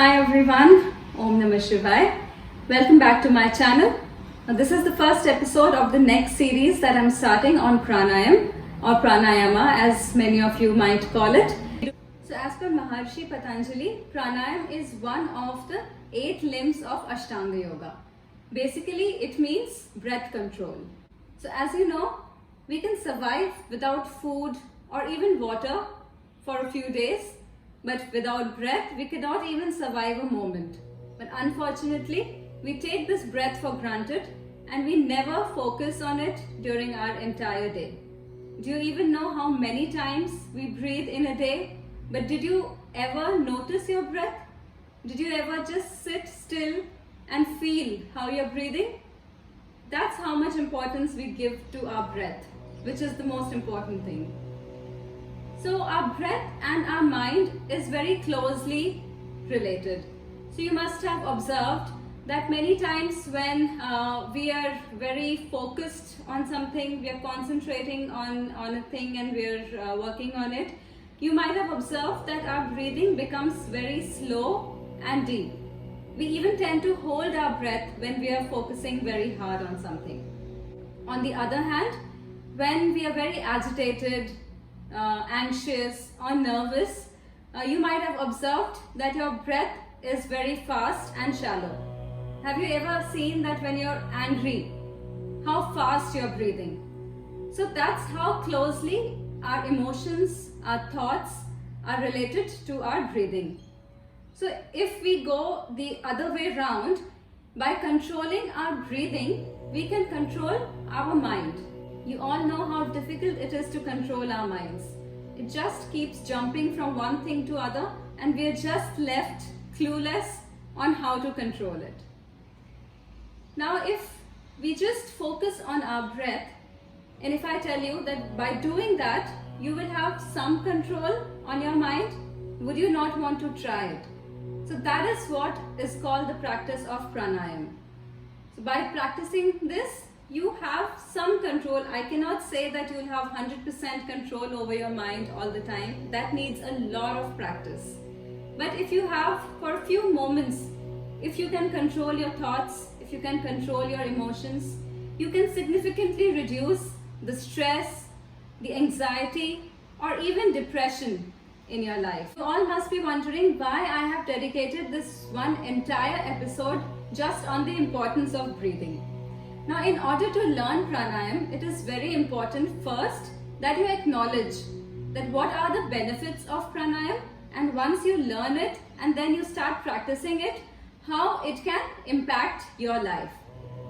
Hi everyone, Om Namah Shivaya. Welcome back to my channel. This is the first episode of the next series that I'm starting on Pranayam or Pranayama as many of you might call it. So as per Maharshi Patanjali, Pranayam is one of the 8 limbs of Ashtanga Yoga. Basically it means breath control. So as you know, we can survive without food or even water for a few days. But without breath, we cannot even survive a moment. But unfortunately, we take this breath for granted and we never focus on it during our entire day. Do you even know how many times we breathe in a day? But did you ever notice your breath? Did you ever just sit still and feel how you're breathing? That's how much importance we give to our breath, which is the most important thing. So our breath and our mind is very closely related. So you must have observed that many times when we are very focused on something, we are concentrating on a thing and we are working on it, you might have observed that our breathing becomes very slow and deep. We even tend to hold our breath when we are focusing very hard on something. On the other hand, when we are very agitated, anxious or nervous, you might have observed that your breath is very fast and shallow. Have you ever seen that when you're angry, how fast you're breathing? So that's how closely our emotions, our thoughts are related to our breathing. So if we go the other way around, by controlling our breathing, we can control our mind. You all know how difficult it is to control our minds. It just keeps jumping from one thing to other and we are just left clueless on how to control it. Now if we just focus on our breath, and if I tell you that by doing that you will have some control on your mind, would you not want to try it? So that is what is called the practice of pranayam. So by practicing this, you have some control. I cannot say that you will have 100% control over your mind all the time. That needs a lot of practice. But if you have for a few moments, if you can control your thoughts, if you can control your emotions, you can significantly reduce the stress, the anxiety, or even depression in your life. You all must be wondering why I have dedicated this one entire episode just on the importance of breathing. Now, in order to learn pranayam, it is very important first that you acknowledge that what are the benefits of pranayam, and once you learn it and then you start practicing it, how it can impact your life.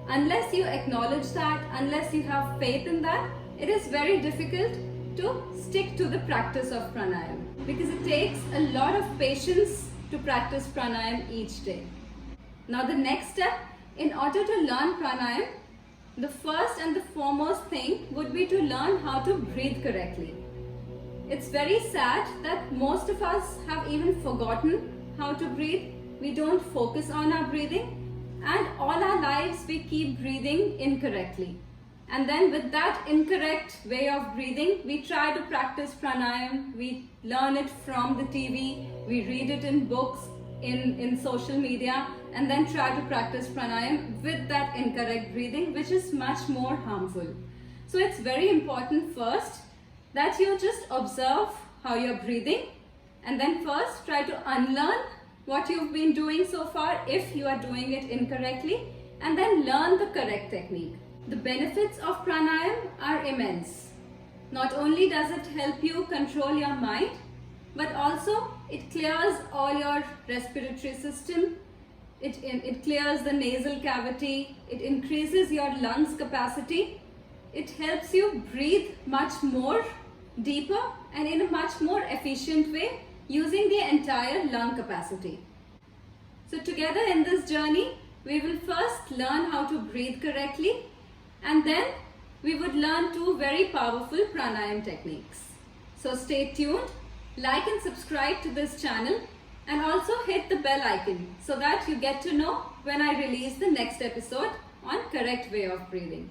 Unless you acknowledge that, unless you have faith in that, it is very difficult to stick to the practice of pranayam because it takes a lot of patience to practice pranayam each day. Now, the next step, in order to learn pranayam, the first and the foremost thing would be to learn how to breathe correctly. It's very sad that most of us have even forgotten how to breathe. We don't focus on our breathing and all our lives we keep breathing incorrectly. And then with that incorrect way of breathing, we try to practice pranayam, we learn it from the TV, we read it in books, in social media, and then try to practice pranayam with that incorrect breathing, which is much more harmful. So it's very important first that you just observe how you're breathing and then first try to unlearn what you've been doing so far if you are doing it incorrectly, and then learn the correct technique. The benefits of pranayam are immense. Not only does it help you control your mind, but also it clears all your respiratory system, it clears the nasal cavity, it increases your lungs capacity, it helps you breathe much more deeper and in a much more efficient way using the entire lung capacity. So together in this journey, we will first learn how to breathe correctly and then we would learn 2 very powerful pranayam techniques. So stay tuned. Like and subscribe to this channel and also hit the bell icon so that you get to know when I release the next episode on correct way of breathing.